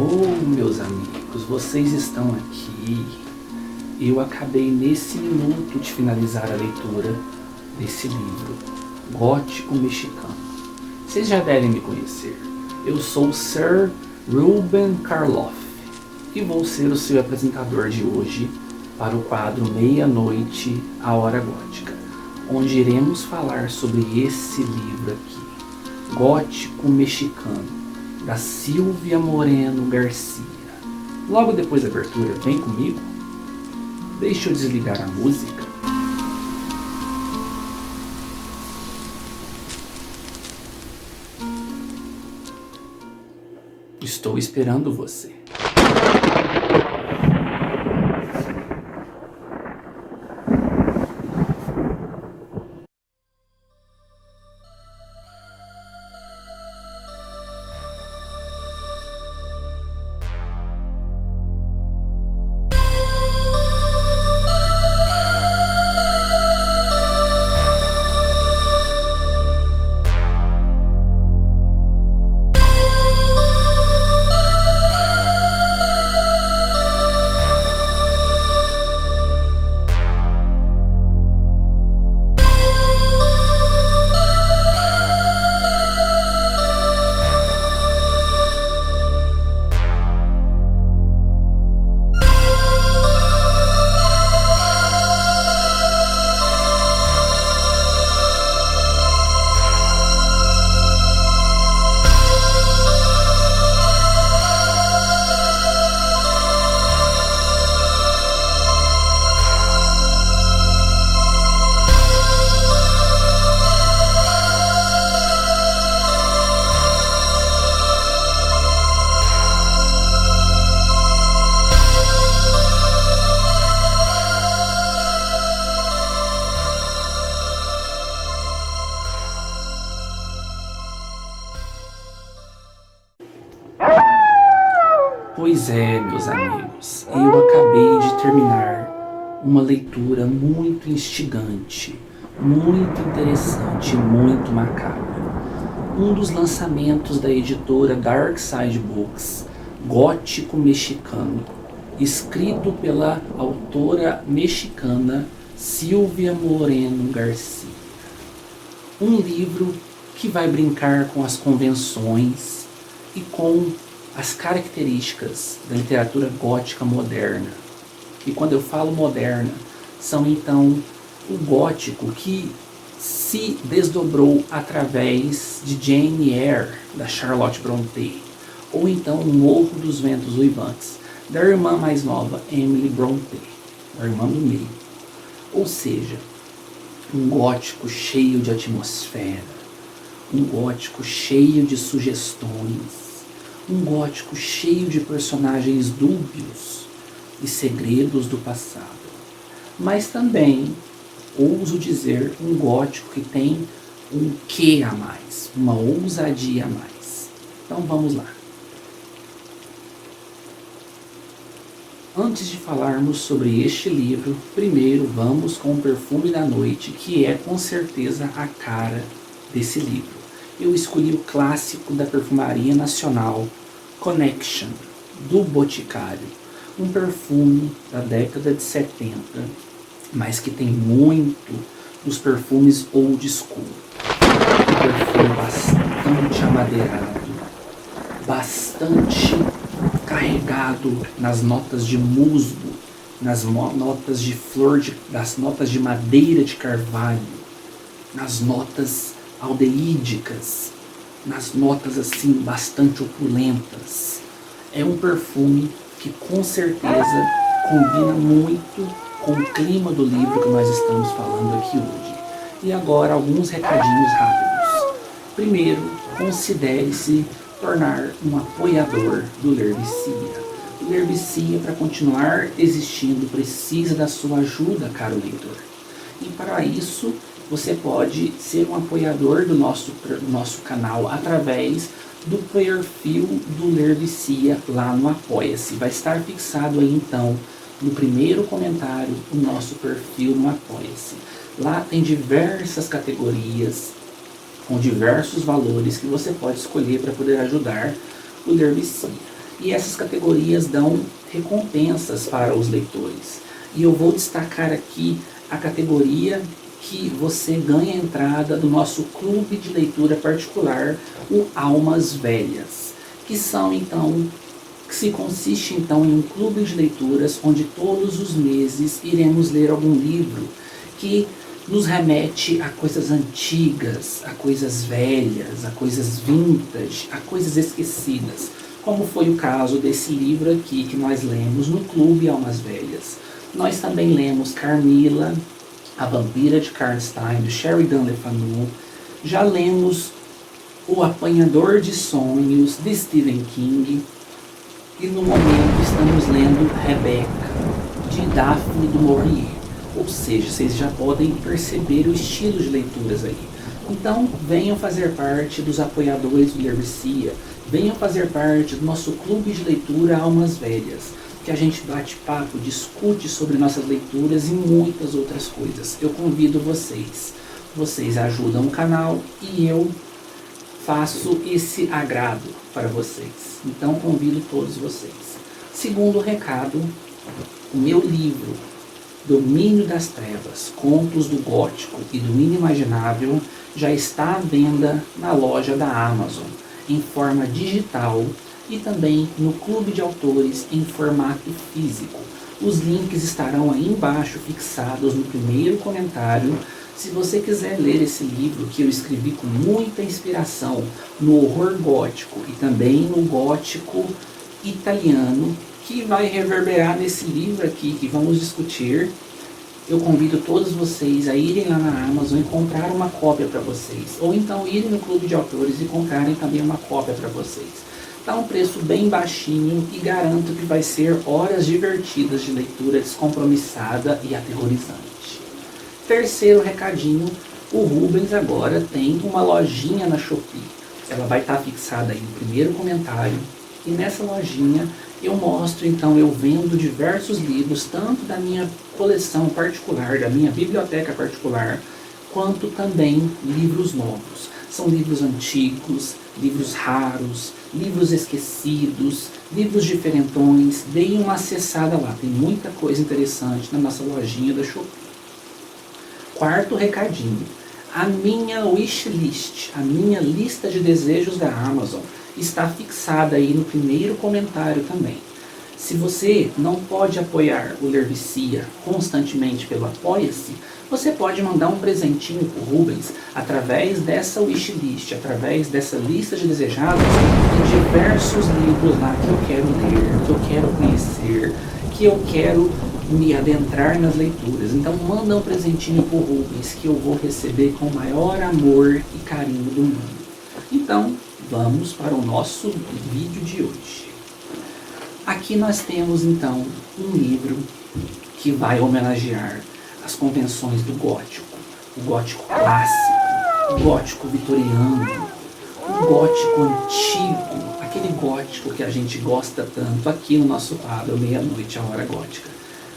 Oh, meus amigos, vocês estão aqui. Eu acabei nesse minuto de finalizar a leitura desse livro, Gótico Mexicano. Vocês já devem me conhecer. Eu sou o Sir Ruben Karloff e vou ser o seu apresentador de hoje para o quadro Meia-Noite, a Hora Gótica, onde iremos falar sobre esse livro aqui, Gótico Mexicano, da Silvia Moreno Garcia. Logo depois da abertura, vem comigo? Deixa eu desligar a música. Estou esperando você. Pois é, meus amigos, eu acabei de terminar uma leitura muito instigante, muito interessante, muito macabra. Um dos lançamentos da editora Dark Side Books, Gótico Mexicano, escrito pela autora mexicana Silvia Moreno Garcia. Um livro que vai brincar com as convenções e com as características da literatura gótica moderna. E quando eu falo moderna, são então o gótico que se desdobrou através de Jane Eyre, da Charlotte Brontë, ou então O Morro dos Ventos Uivantes, da irmã mais nova, Emily Brontë, a irmã do meio. Ou seja, um gótico cheio de atmosfera, um gótico cheio de sugestões, um gótico cheio de personagens dúbios e segredos do passado. Mas também, ouso dizer, um gótico que tem um quê a mais, uma ousadia a mais. Então vamos lá. Antes de falarmos sobre este livro, primeiro vamos com o Perfume da Noite, que é com certeza a cara desse livro. Eu escolhi o clássico da perfumaria nacional, Connection, do Boticário. Um perfume da década de 70, mas que tem muito dos perfumes old school. Um perfume bastante amadeirado, bastante carregado nas notas de musgo, nas notas de flor, das notas de madeira de carvalho, nas notas aldeídicas, nas notas assim bastante opulentas. É um perfume que com certeza combina muito com o clima do livro que nós estamos falando aqui hoje. E agora alguns recadinhos rápidos. Primeiro, considere-se tornar um apoiador do Ler Vicia. O Ler Vicia, para continuar existindo, precisa da sua ajuda, caro leitor. E para isso, você pode ser um apoiador do nosso canal através do perfil do Ler Vicia lá no Apoia-se. Vai estar fixado aí então no primeiro comentário o nosso perfil no Apoia-se. Lá tem diversas categorias com diversos valores que você pode escolher para poder ajudar o Ler Vicia. E essas categorias dão recompensas para os leitores. E eu vou destacar aqui a categoria que você ganha entrada do nosso clube de leitura particular, o Almas Velhas, que se consiste então em um clube de leituras onde todos os meses iremos ler algum livro que nos remete a coisas antigas, a coisas velhas, a coisas vintage, a coisas esquecidas, como foi o caso desse livro aqui que nós lemos no Clube Almas Velhas. Nós também lemos Carmila, a Vampira de Karnstein, do Sheridan Le Fanu. Já lemos O Apanhador de Sonhos, de Stephen King. E no momento estamos lendo Rebecca, de Daphne du Maurier. Ou seja, vocês já podem perceber o estilo de leituras aí. Então, venham fazer parte dos apoiadores do Ler Vicia. Venham fazer parte do nosso clube de leitura Almas Velhas, que a gente bate papo, discute sobre nossas leituras e muitas outras coisas. Eu convido vocês. Vocês ajudam o canal e eu faço esse agrado para vocês. Então convido todos vocês. Segundo recado, o meu livro Domínio das Trevas, Contos do Gótico e do Inimaginável já está à venda na loja da Amazon, em forma digital e também no Clube de Autores em formato físico. Os links estarão aí embaixo fixados no primeiro comentário. Se você quiser ler esse livro que eu escrevi com muita inspiração no horror gótico e também no gótico italiano, que vai reverberar nesse livro aqui que vamos discutir, eu convido todos vocês a irem lá na Amazon e comprar uma cópia para vocês. Ou então irem no Clube de Autores e comprarem também uma cópia para vocês. Está um preço bem baixinho e garanto que vai ser horas divertidas de leitura descompromissada e aterrorizante. Terceiro recadinho, o Rubens agora tem uma lojinha na Shopee. Ela vai estar fixada aí no primeiro comentário. E nessa lojinha eu mostro, então, eu vendo diversos livros, tanto da minha coleção particular, da minha biblioteca particular, quanto também livros novos. São livros antigos, livros raros, livros esquecidos, livros diferentões. Deem uma acessada lá, tem muita coisa interessante na nossa lojinha da Shopee. Quarto recadinho, a minha wishlist, a minha lista de desejos da Amazon, está fixada aí no primeiro comentário também. Se você não pode apoiar o Ler Vicia constantemente pelo Apoia-se, você pode mandar um presentinho para o Rubens através dessa wishlist, através dessa lista de desejados, de diversos livros lá que eu quero ler, que eu quero conhecer, que eu quero me adentrar nas leituras. Então manda um presentinho para o Rubens que eu vou receber com o maior amor e carinho do mundo. Então, vamos para o nosso vídeo de hoje. Aqui nós temos então um livro que vai homenagear as convenções do gótico, o gótico clássico, o gótico vitoriano, o gótico antigo, aquele gótico que a gente gosta tanto aqui no nosso quadro Meia-Noite, a Hora Gótica.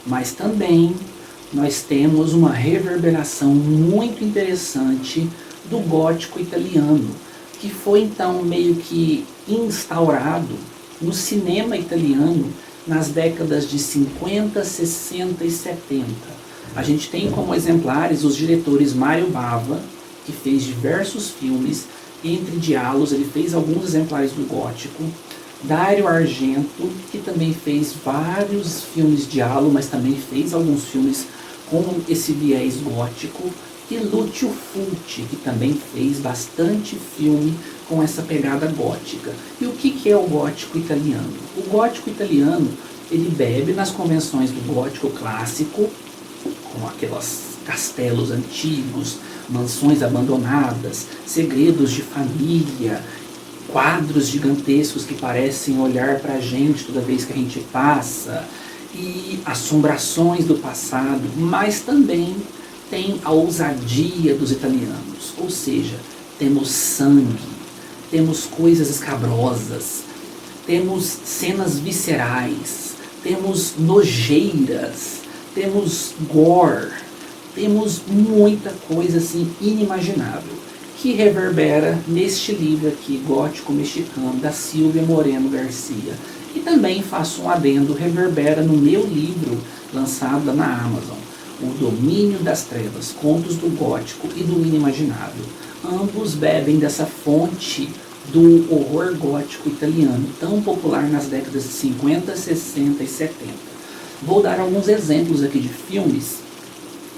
Mas também nós temos uma reverberação muito interessante do gótico italiano, que foi então meio que instaurado no cinema italiano nas décadas de 50, 60 e 70. A gente tem como exemplares os diretores Mario Bava, que fez diversos filmes, entre diálogos ele fez alguns exemplares do gótico, Dario Argento, que também fez vários filmes de diálogo, mas também fez alguns filmes com esse viés gótico, e Lucio Fulci, que também fez bastante filme com essa pegada gótica. E o que é o gótico italiano? O gótico italiano, ele bebe nas convenções do gótico clássico, com aqueles castelos antigos, mansões abandonadas, segredos de família, quadros gigantescos que parecem olhar para a gente toda vez que a gente passa, e assombrações do passado, mas também tem a ousadia dos italianos, ou seja, temos sangue, temos coisas escabrosas, temos cenas viscerais, temos nojeiras, temos gore, temos muita coisa assim inimaginável, que reverbera neste livro aqui, Gótico Mexicano, da Silvia Moreno Garcia. E também faço um adendo, reverbera no meu livro, lançado na Amazon, O Domínio das Trevas, Contos do Gótico e do Inimaginável. Ambos bebem dessa fonte do horror gótico italiano, tão popular nas décadas de 50, 60 e 70. Vou dar alguns exemplos aqui de filmes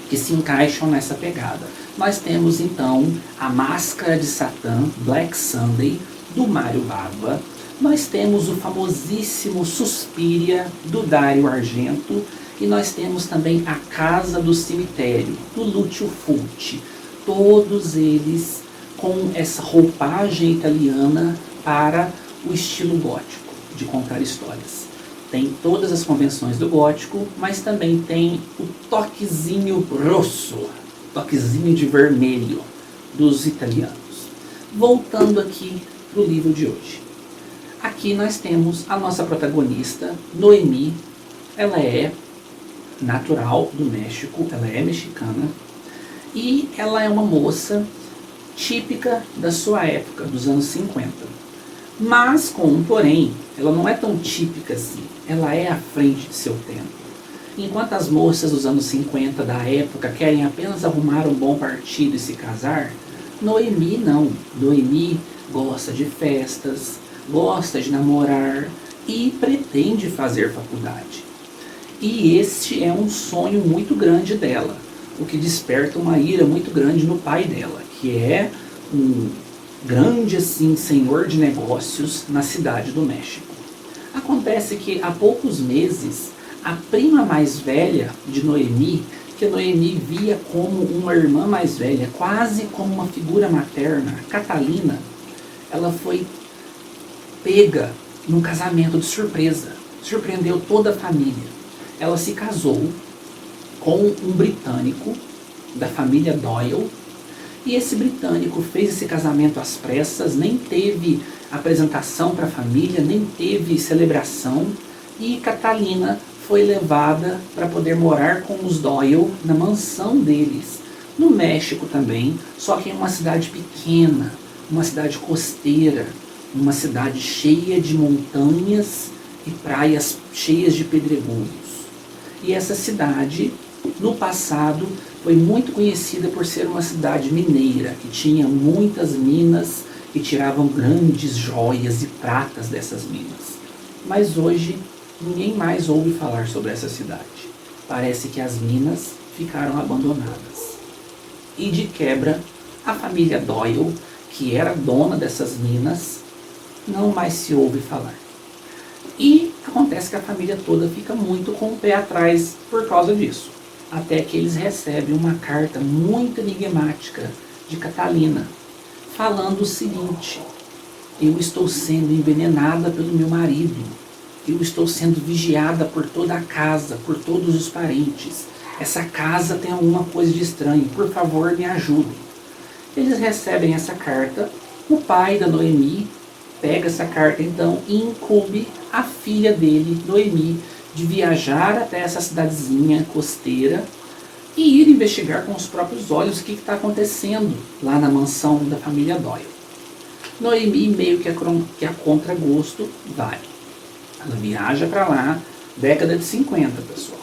que se encaixam nessa pegada. Nós temos então A Máscara de Satã, Black Sunday, do Mário Bava. Nós temos o famosíssimo Suspiria, do Dario Argento. E nós temos também A Casa do Cemitério, do Lucio Fulci. Todos eles com essa roupagem italiana para o estilo gótico, de contar histórias. Tem todas as convenções do gótico, mas também tem o toquezinho rosso, toquezinho de vermelho dos italianos. Voltando aqui para o livro de hoje. Aqui nós temos a nossa protagonista, Noemi. Ela é natural do México, ela é mexicana. E ela é uma moça típica da sua época, dos anos 50. Mas com um porém, ela não é tão típica assim. Ela é à frente de seu tempo. Enquanto as moças dos anos 50 da época querem apenas arrumar um bom partido e se casar, Noemi não. Noemi gosta de festas, gosta de namorar e pretende fazer faculdade. E este é um sonho muito grande dela, o que desperta uma ira muito grande no pai dela, que é um grande assim senhor de negócios na cidade do México. Acontece que há poucos meses, a prima mais velha de Noemi, que Noemi via como uma irmã mais velha, quase como uma figura materna, Catalina, ela foi pega num casamento de surpresa, surpreendeu toda a família. Ela se casou com um britânico da família Doyle, e esse britânico fez esse casamento às pressas, nem teve apresentação para a família, nem teve celebração, e Catalina foi levada para poder morar com os Doyle na mansão deles, no México também, só que em uma cidade pequena, uma cidade costeira, uma cidade cheia de montanhas e praias cheias de pedregulhos. E essa cidade, no passado, foi muito conhecida por ser uma cidade mineira, que tinha muitas minas que tiravam grandes joias e pratas dessas minas. Mas hoje, ninguém mais ouve falar sobre essa cidade. Parece que as minas ficaram abandonadas. E de quebra, a família Doyle, que era dona dessas minas, não mais se ouve falar. E acontece que a família toda fica muito com o pé atrás por causa disso. Até que eles recebem uma carta muito enigmática de Catalina, falando o seguinte: eu estou sendo envenenada pelo meu marido, eu estou sendo vigiada por toda a casa, por todos os parentes. Essa casa tem alguma coisa de estranho, por favor me ajudem. Eles recebem essa carta, o pai da Noemi pega essa carta então e incumbe a filha dele, Noemi, de viajar até essa cidadezinha costeira e ir investigar com os próprios olhos o que está acontecendo lá na mansão da família Doyle. Noemi, meio que a contragosto, vai. Ela viaja para lá, década de 50, pessoal.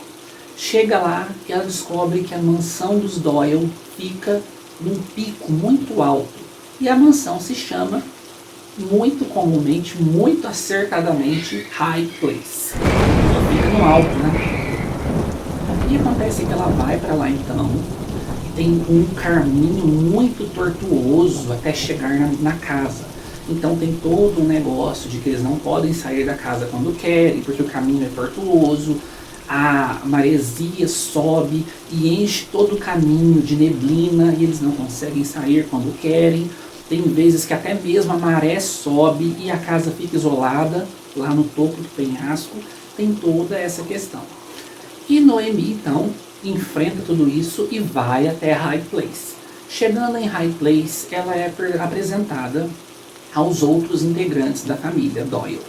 Chega lá e ela descobre que a mansão dos Doyle fica num pico muito alto. E a mansão se chama, muito comumente, muito acertadamente, High Place. Ela fica no alto, né? E acontece que ela vai para lá então, e tem um caminho muito tortuoso até chegar na casa. Então tem todo um negócio de que eles não podem sair da casa quando querem, porque o caminho é tortuoso, a maresia sobe e enche todo o caminho de neblina e eles não conseguem sair quando querem. Tem vezes que até mesmo a maré sobe e a casa fica isolada lá no topo do penhasco. Tem toda essa questão. E Noemi, então, enfrenta tudo isso e vai até High Place. Chegando em High Place, ela é apresentada aos outros integrantes da família Doyle.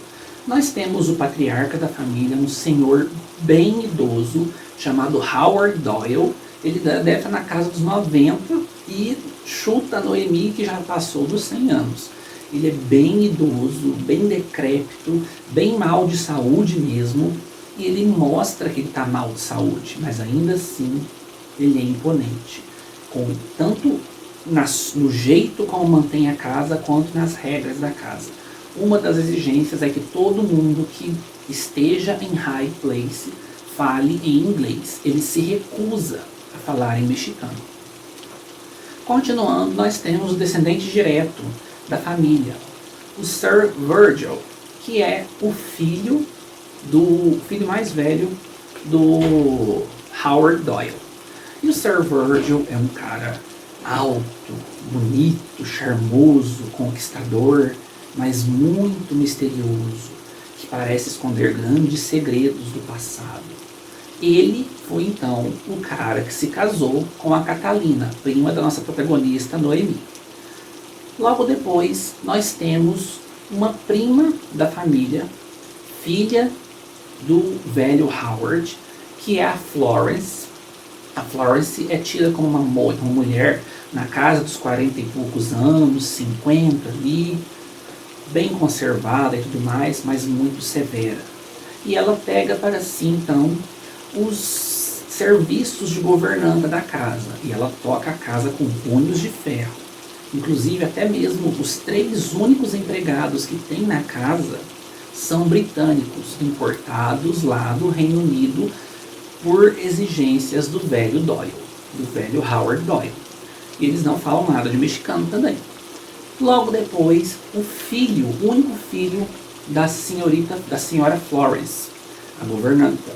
Nós temos o patriarca da família, um senhor bem idoso, chamado Howard Doyle. Ele deve estar na casa dos 90 e chuta a Noemi que já passou dos 100 anos. Ele é bem idoso, bem decrépito, bem mal de saúde mesmo, e ele mostra que ele está mal de saúde, mas ainda assim ele é imponente, tanto no jeito como mantém a casa, quanto nas regras da casa. Uma das exigências é que todo mundo que esteja em High Place fale em inglês. Ele se recusa a falar em mexicano. Continuando, nós temos o descendente direto da família, o Sir Virgil, que é o filho mais velho do Howard Doyle. E o Sir Virgil é um cara alto, bonito, charmoso, conquistador, mas muito misterioso, que parece esconder grandes segredos do passado. Ele foi então o cara que se casou com a Catalina, prima da nossa protagonista Noemi. Logo depois, nós temos uma prima da família, filha do velho Howard, que é a Florence. A Florence é tida como uma mulher na casa dos 40 e poucos anos, 50 ali, bem conservada e tudo mais, mas muito severa. E ela pega para si, então, os serviços de governanta da casa. E ela toca a casa com punhos de ferro. Inclusive, até mesmo os 3 únicos empregados que tem na casa são britânicos, importados lá do Reino Unido por exigências do velho Doyle, do velho Howard Doyle. E eles não falam nada de mexicano também. Logo depois, o único filho da senhora Florence, a governanta,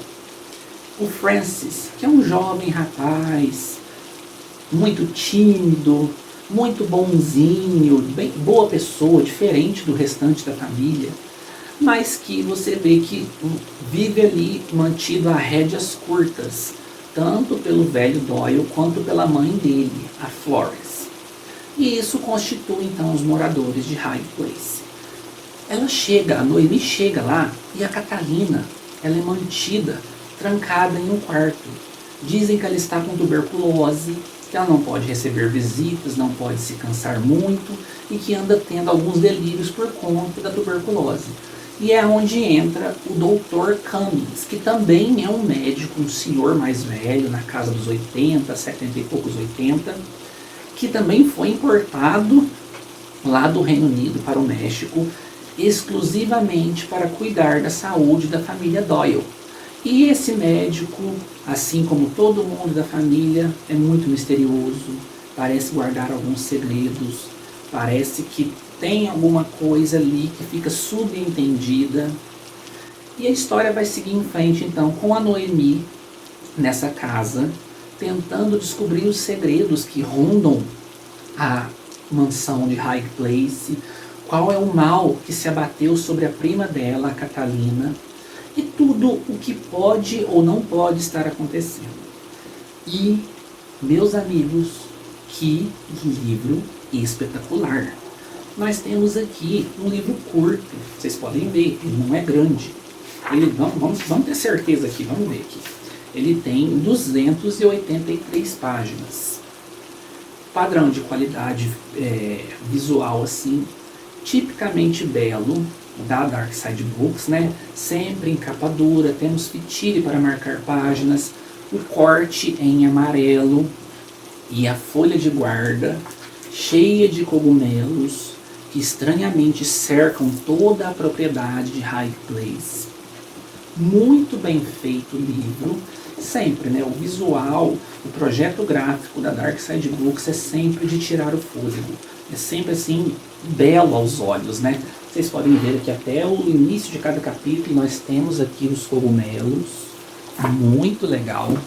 o Francis, que é um jovem rapaz, muito tímido, muito bonzinho, bem boa pessoa, diferente do restante da família, mas que você vê que vive ali mantido a rédeas curtas, tanto pelo velho Doyle quanto pela mãe dele, a Florence. E isso constitui então os moradores de High Place. A Noemi chega lá e a Catalina, ela é mantida trancada em um quarto. Dizem que ela está com tuberculose, que ela não pode receber visitas, não pode se cansar muito e que anda tendo alguns delírios por conta da tuberculose. E é onde entra o Dr. Cummings, que também é um médico, um senhor mais velho, na casa dos 80, 70 e poucos 80, que também foi importado lá do Reino Unido para o México, exclusivamente para cuidar da saúde da família Doyle. E esse médico, assim como todo mundo da família, é muito misterioso, parece guardar alguns segredos, parece que tem alguma coisa ali que fica subentendida. E a história vai seguir em frente então com a Noemi nessa casa, tentando descobrir os segredos que rondam a mansão de High Place, qual é o mal que se abateu sobre a prima dela, a Catalina, e tudo o que pode ou não pode estar acontecendo. E, meus amigos, que livro espetacular! Nós temos aqui um livro curto, vocês podem ver, ele não é grande. Vamos ter certeza aqui, vamos ver aqui. Ele tem 283 páginas. Padrão de qualidade visual assim, tipicamente belo, da Dark Side Books, né? Sempre em capa dura, temos fitilho para marcar páginas, o corte em amarelo e a folha de guarda cheia de cogumelos que estranhamente cercam toda a propriedade de High Place. Muito bem feito o livro, sempre, né? O visual, o projeto gráfico da Dark Side Books é sempre de tirar o fôlego, é sempre assim, belo aos olhos, né? Vocês podem ver aqui até o início de cada capítulo, nós temos aqui os cogumelos, muito legal.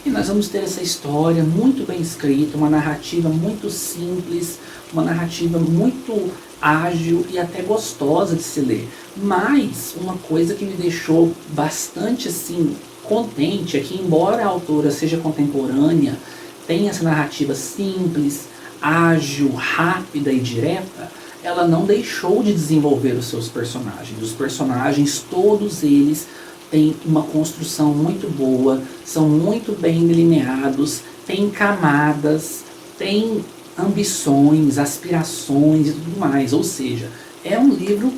E nós vamos ter essa história muito bem escrita, uma narrativa muito simples, uma narrativa muito ágil e até gostosa de se ler. Mas uma coisa que me deixou bastante assim contente é que, embora a autora seja contemporânea, tenha essa narrativa simples, ágil, rápida e direta, ela não deixou de desenvolver os seus personagens. Os personagens, todos eles, têm uma construção muito boa, são muito bem delineados, têm camadas, tem ambições, aspirações e tudo mais. Ou seja, é um livro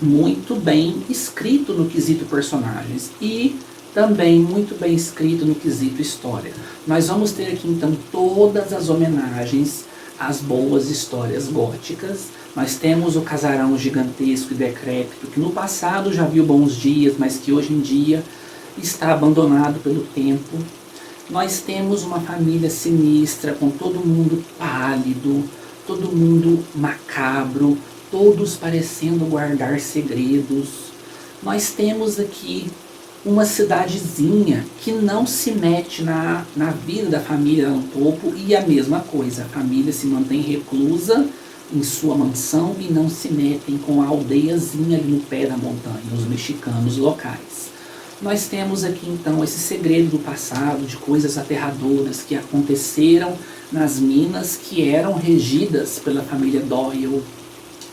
muito bem escrito no quesito personagens e também muito bem escrito no quesito história. Nós vamos ter aqui então todas as homenagens às boas histórias góticas. Nós temos o casarão gigantesco e decrépito, que no passado já viu bons dias, mas que hoje em dia está abandonado pelo tempo. Nós temos uma família sinistra, com todo mundo pálido, todo mundo macabro, todos parecendo guardar segredos. Nós temos aqui uma cidadezinha que não se mete na vida da família no topo, e a mesma coisa, a família se mantém reclusa em sua mansão e não se metem com a aldeiazinha ali no pé da montanha, os mexicanos locais. Nós temos aqui então esse segredo do passado, de coisas aterradoras que aconteceram nas minas que eram regidas pela família Doyle.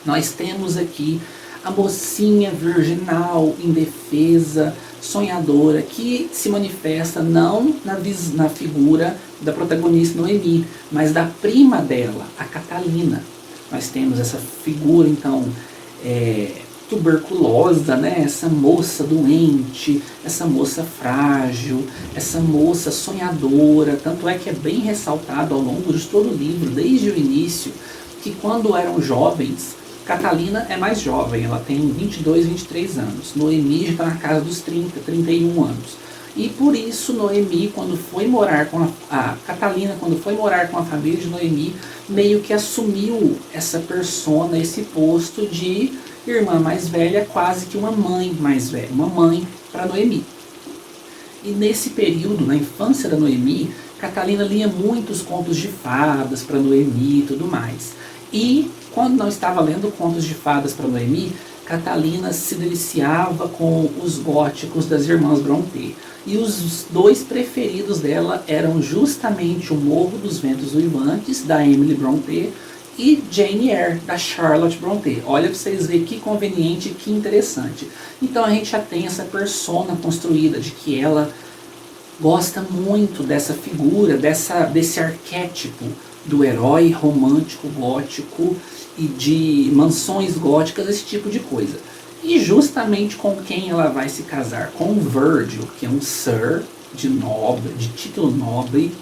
Nós temos aqui a mocinha virginal, indefesa, sonhadora, que se manifesta não na figura da protagonista Noemi, mas da prima dela, a Catalina. Nós temos essa figura, então, tuberculosa, né? Essa moça doente, essa moça frágil, essa moça sonhadora. Tanto é que é bem ressaltado ao longo de todo o livro, desde o início, que quando eram jovens, Catalina é mais jovem, ela tem 22, 23 anos. Noemi já está na casa dos 30, 31 anos. E por isso Noemi, quando foi morar com a Catalina, quando foi morar com a família de Noemi, meio que assumiu essa persona, esse posto de irmã mais velha, quase que uma mãe mais velha, uma mãe para Noemi. E nesse período, na infância da Noemi, Catalina lia muitos contos de fadas para Noemi e tudo mais. E quando não estava lendo contos de fadas para Noemi, Catalina se deliciava com os góticos das irmãs Brontë. E os dois preferidos dela eram justamente O Morro dos Ventos Uivantes, da Emily Brontë, e Jane Eyre, da Charlotte Brontë. Olha para vocês verem que conveniente e que interessante. Então a gente já tem essa persona construída de que ela gosta muito dessa figura, desse arquétipo do herói romântico gótico e de mansões góticas, esse tipo de coisa. E justamente com quem ela vai se casar? Com o Virgil, que é um Sir de título nobre,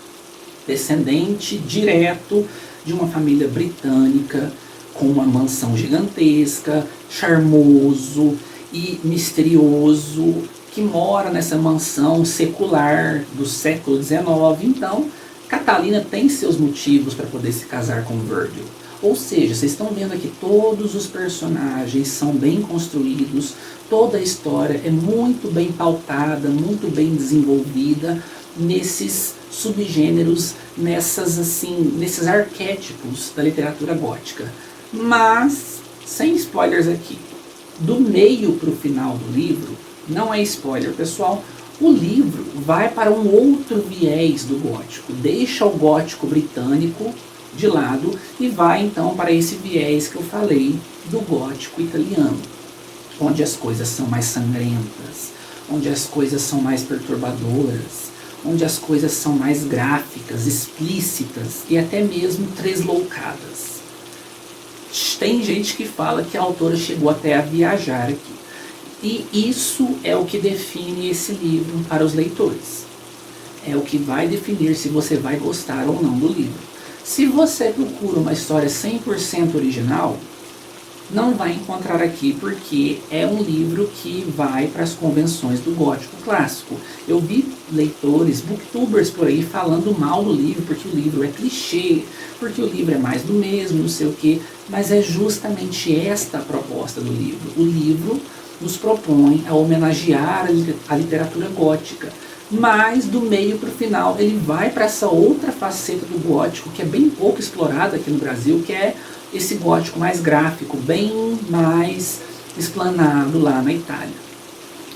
descendente direto de uma família britânica, com uma mansão gigantesca, charmoso e misterioso, que mora nessa mansão secular do século XIX. Então, Catalina tem seus motivos para poder se casar com Virgil. Ou seja, vocês estão vendo aqui, todos os personagens são bem construídos, toda a história é muito bem pautada, muito bem desenvolvida nesses subgêneros, nesses arquétipos da literatura gótica. Mas, sem spoilers aqui, do meio para o final do livro, não é spoiler, pessoal, o livro vai para um outro viés do gótico, deixa o gótico britânico de lado e vai então para esse viés que eu falei do gótico italiano, onde as coisas são mais sangrentas, onde as coisas são mais perturbadoras, onde as coisas são mais gráficas, explícitas e até mesmo tresloucadas. Tem gente que fala que a autora chegou até a viajar aqui. E isso é o que define esse livro para os leitores. É o que vai definir se você vai gostar ou não do livro. Se você procura uma história 100% original, não vai encontrar aqui, porque é um livro que vai para as convenções do gótico clássico. Eu vi leitores, booktubers por aí falando mal do livro, porque o livro é clichê, porque o livro é mais do mesmo, não sei o quê, mas é justamente esta a proposta do livro. O livro nos propõe a homenagear a literatura gótica, mas do meio para o final ele vai para essa outra faceta do gótico que é bem pouco explorada aqui no Brasil, que é esse gótico mais gráfico, bem mais explanado lá na Itália.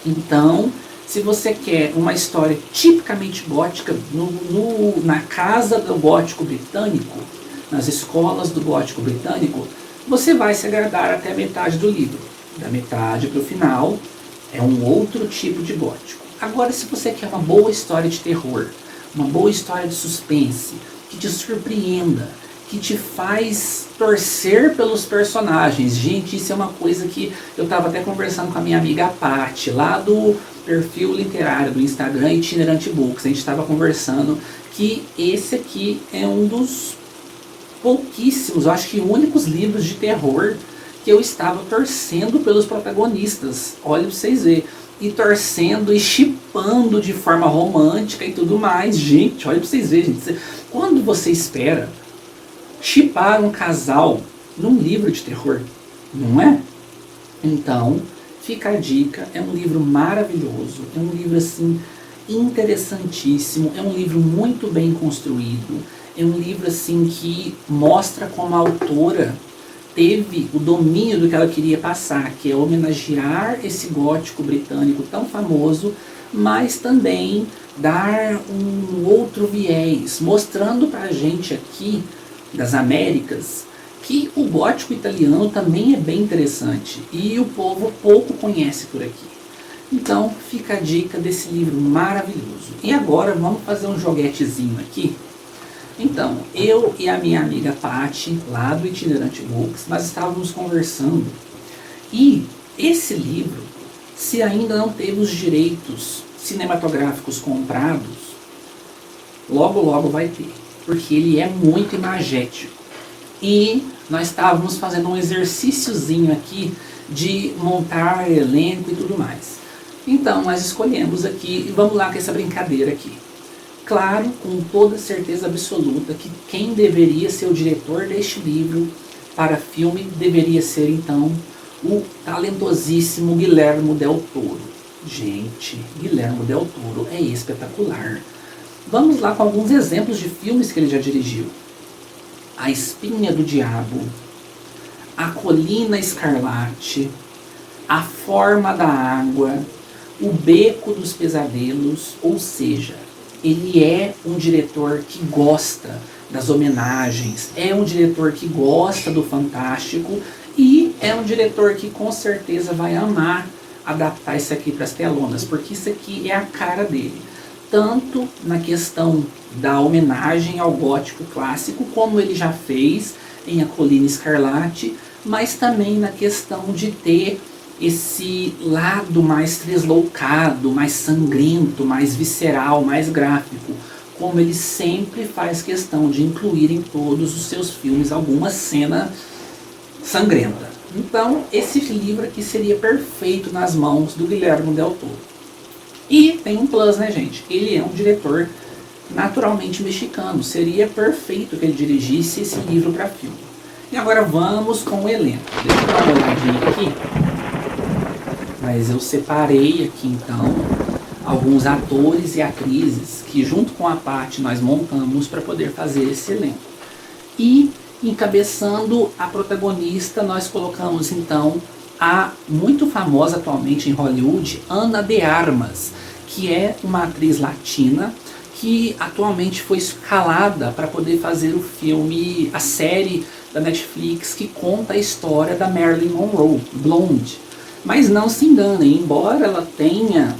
Então, se você quer uma história tipicamente gótica, na casa do gótico britânico, nas escolas do gótico britânico, você vai se agradar até a metade do livro. Da metade para o final é um outro tipo de gótico. Agora, se você quer uma boa história de terror, uma boa história de suspense, que te surpreenda, que te faz torcer pelos personagens. Gente, isso é uma coisa que eu estava até conversando com a minha amiga Paty, lá do perfil literário do Instagram, Itinerante Books. A gente estava conversando que esse aqui é um dos pouquíssimos, eu acho que únicos livros de terror que eu estava torcendo pelos protagonistas. Olha pra vocês verem. E torcendo e shippando de forma romântica e tudo mais. Gente, olha pra vocês verem. Gente. Quando você espera shippar um casal num livro de terror, não é? Então, fica a dica. É um livro maravilhoso. É um livro, assim, interessantíssimo. É um livro muito bem construído. É um livro, assim, que mostra como a autora teve o domínio do que ela queria passar, que é homenagear esse gótico britânico tão famoso, mas também dar um outro viés, mostrando pra gente aqui, das Américas, que o gótico italiano também é bem interessante, e o povo pouco conhece por aqui. Então, fica a dica desse livro maravilhoso. E agora vamos fazer um joguetezinho aqui. Então, eu e a minha amiga Paty, lá do Itinerante Books, nós estávamos conversando. E esse livro, se ainda não teve os direitos cinematográficos comprados, logo logo vai ter. Porque ele é muito imagético. E nós estávamos fazendo um exercíciozinho aqui de montar elenco e tudo mais. Então, nós escolhemos aqui, e vamos lá com essa brincadeira aqui. Claro, com toda certeza absoluta, que quem deveria ser o diretor deste livro para filme deveria ser, então, o talentosíssimo Guillermo del Toro. Gente, Guillermo del Toro é espetacular. Vamos lá com alguns exemplos de filmes que ele já dirigiu. A Espinha do Diabo, A Colina Escarlate, A Forma da Água, O Beco dos Pesadelos, ou seja, ele é um diretor que gosta das homenagens, é um diretor que gosta do fantástico e é um diretor que com certeza vai amar adaptar isso aqui para as telonas, porque isso aqui é a cara dele. Tanto na questão da homenagem ao gótico clássico, como ele já fez em A Colina Escarlate, mas também na questão de ter esse lado mais tresloucado, mais sangrento, mais visceral, mais gráfico, como ele sempre faz questão de incluir em todos os seus filmes alguma cena sangrenta. Então, esse livro aqui seria perfeito nas mãos do Guillermo del Toro. E tem um plus, né, gente? Ele é um diretor naturalmente mexicano. Seria perfeito que ele dirigisse esse livro para filme. E agora vamos com o elenco. Deixa eu dar uma olhadinha aqui. Mas eu separei aqui, então, alguns atores e atrizes que, junto com a Paty, nós montamos para poder fazer esse elenco. E, encabeçando a protagonista, nós colocamos, então, a muito famosa atualmente em Hollywood, Ana de Armas, que é uma atriz latina que atualmente foi escalada para poder fazer o filme, a série da Netflix que conta a história da Marilyn Monroe, Blonde. Mas não se enganem, embora ela tenha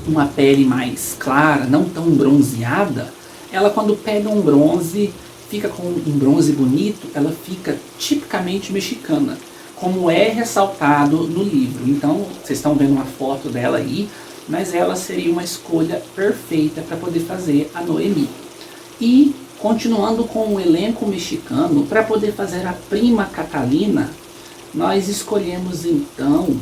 uma pele mais clara, não tão bronzeada, ela quando pega um bronze, fica com um bronze bonito, ela fica tipicamente mexicana, como é ressaltado no livro. Então, vocês estão vendo uma foto dela aí, mas ela seria uma escolha perfeita para poder fazer a Noemi. E, continuando com o elenco mexicano, para poder fazer a prima Catalina, nós escolhemos então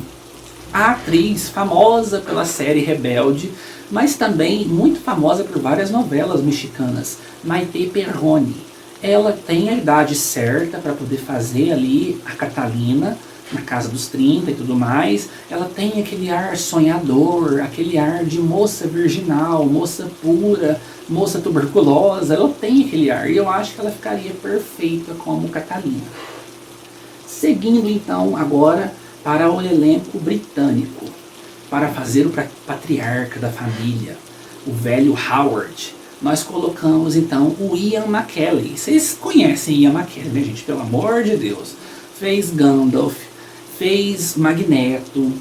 a atriz famosa pela série Rebelde, mas também muito famosa por várias novelas mexicanas, Maite Perroni. Ela tem a idade certa para poder fazer ali a Catalina, na casa dos 30 e tudo mais. Ela tem aquele ar sonhador, aquele ar de moça virginal, moça pura, moça tuberculosa. Ela tem aquele ar e eu acho que ela ficaria perfeita como Catalina. Seguindo então agora para o elenco britânico, para fazer o patriarca da família, o velho Howard, nós colocamos então o Ian McKellen. Vocês conhecem Ian McKellen, né, gente? Pelo amor de Deus. Fez Gandalf, fez Magneto,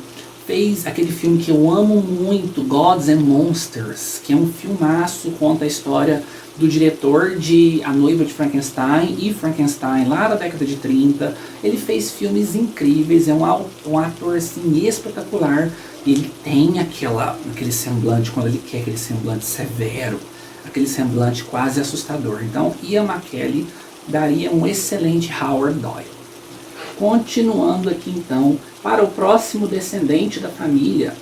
fez aquele filme que eu amo muito, Gods and Monsters, que é um filmaço, conta a história do diretor de A Noiva de Frankenstein e Frankenstein, lá da década de 30. Ele fez filmes incríveis, é um ator assim, espetacular. Ele tem aquele semblante, quando ele quer, aquele semblante severo, aquele semblante quase assustador. Então, Ian McKellen daria um excelente Howard Doyle. Continuando aqui então, para o próximo descendente da família,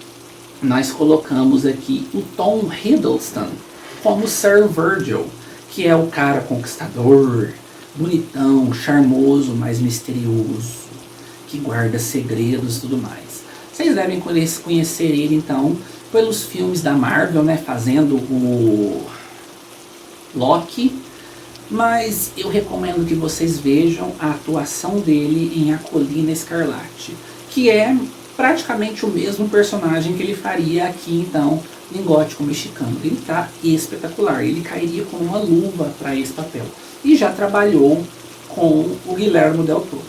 nós colocamos aqui o Tom Hiddleston como Sir Virgil, que é o cara conquistador, bonitão, charmoso, mas misterioso, que guarda segredos e tudo mais. Vocês devem conhecer ele então pelos filmes da Marvel, né, fazendo o Loki, mas eu recomendo que vocês vejam a atuação dele em A Colina Escarlate, que é praticamente o mesmo personagem que ele faria aqui então em Gótico Mexicano. Ele está espetacular, ele cairia com uma luva para esse papel. E já trabalhou com o Guillermo del Toro.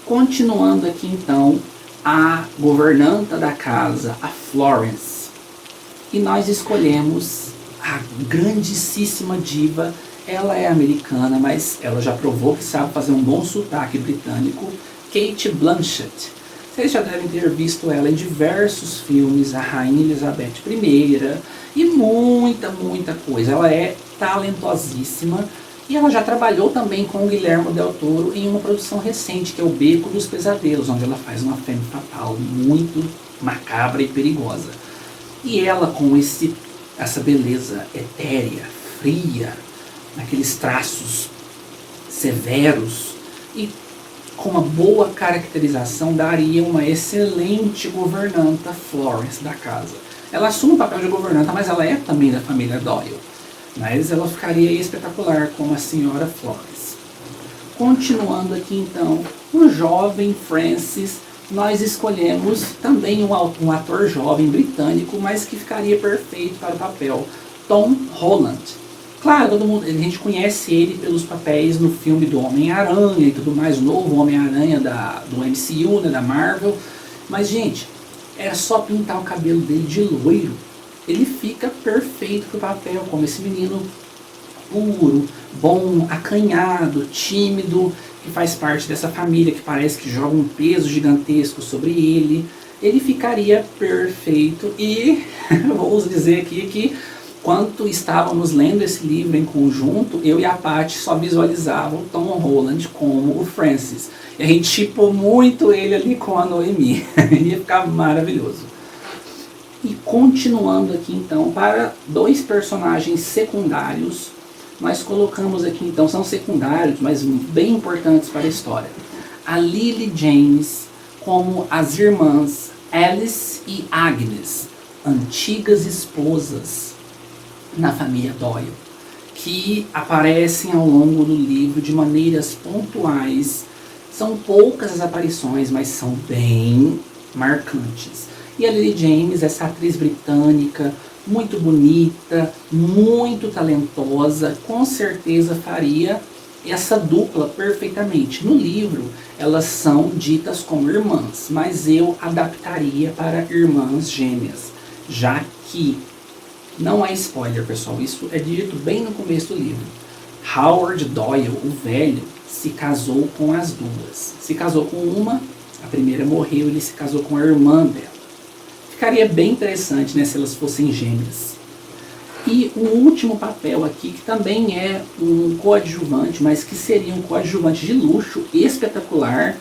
Continuando aqui então, a governanta da casa, a Florence. E nós escolhemos a grandíssima diva. Ela é americana, mas ela já provou que sabe fazer um bom sotaque britânico, Cate Blanchett. Vocês já devem ter visto ela em diversos filmes, a Rainha Elizabeth I e muita coisa. Ela é talentosíssima e ela já trabalhou também com o Guillermo del Toro em uma produção recente, que é o Beco dos Pesadelos, onde ela faz uma femme fatal muito macabra e perigosa. E ela com essa beleza etérea, fria, aqueles traços severos e com uma boa caracterização, daria uma excelente governanta Florence da casa. Ela assume o papel de governanta, mas ela é também da família Doyle. Mas ela ficaria espetacular como a senhora Florence. Continuando aqui então, o jovem Francis, nós escolhemos também um ator jovem britânico, mas que ficaria perfeito para o papel, Tom Holland. Claro, todo mundo, a gente conhece ele pelos papéis no filme do Homem-Aranha e tudo mais, o novo Homem-Aranha do MCU, né, da Marvel. Mas, gente, era só pintar o cabelo dele de loiro. Ele fica perfeito pro papel, como esse menino puro, bom, acanhado, tímido, que faz parte dessa família, que parece que joga um peso gigantesco sobre ele. Ele ficaria perfeito e vou dizer aqui que quando estávamos lendo esse livro em conjunto, eu e a Paty só visualizavam o Tom Holland como o Francis. E a gente chipou muito ele ali com a Noemi. Ia ficar maravilhoso. E continuando aqui então, para dois personagens secundários, nós colocamos aqui então, são secundários, mas bem importantes para a história. A Lily James como as irmãs Alice e Agnes, antigas esposas na família Doyle, que aparecem ao longo do livro de maneiras pontuais. São poucas as aparições, mas são bem marcantes. E a Lily James, essa atriz britânica, muito bonita, muito talentosa, com certeza faria essa dupla perfeitamente. No livro, elas são ditas como irmãs, mas eu adaptaria para irmãs gêmeas, já que não é spoiler, pessoal, isso é dito bem no começo do livro. Howard Doyle, o velho, se casou com as duas. Se casou com uma, a primeira morreu, ele se casou com a irmã dela. Ficaria bem interessante, né, se elas fossem gêmeas. E o último papel aqui, que também é um coadjuvante, mas que seria um coadjuvante de luxo espetacular,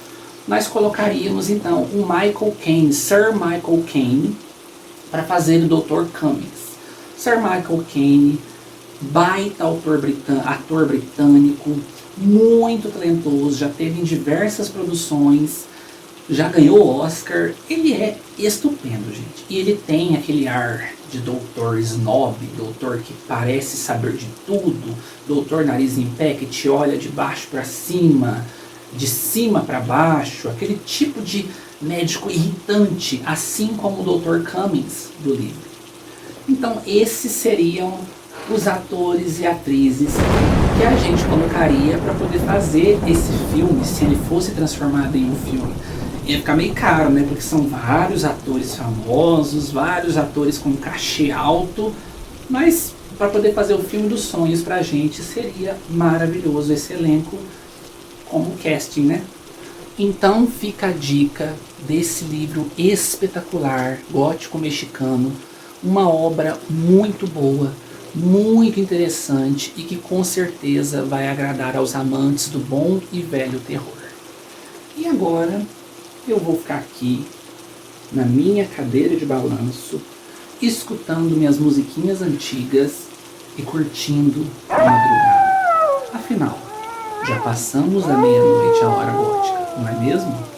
nós colocaríamos então o Michael Caine, Sir Michael Caine, para fazer o Dr. Cummings. Sir Michael Caine, baita ator britânico, muito talentoso, já teve em diversas produções, já ganhou Oscar. Ele é estupendo, gente. E ele tem aquele ar de doutor snob, doutor que parece saber de tudo, doutor nariz em pé que te olha de baixo para cima, de cima para baixo, aquele tipo de médico irritante, assim como o Dr. Cummings do livro. Então esses seriam os atores e atrizes que a gente colocaria para poder fazer esse filme, se ele fosse transformado em um filme. ia ficar meio caro, né? Porque são vários atores famosos, vários atores com cachê alto, mas para poder fazer o filme dos sonhos pra gente seria maravilhoso esse elenco como casting, né? Então fica a dica desse livro espetacular, gótico mexicano, uma obra muito boa, muito interessante e que com certeza vai agradar aos amantes do bom e velho terror. E agora eu vou ficar aqui na minha cadeira de balanço, escutando minhas musiquinhas antigas e curtindo a madrugada. Afinal, já passamos da meia-noite, a hora gótica, não é mesmo?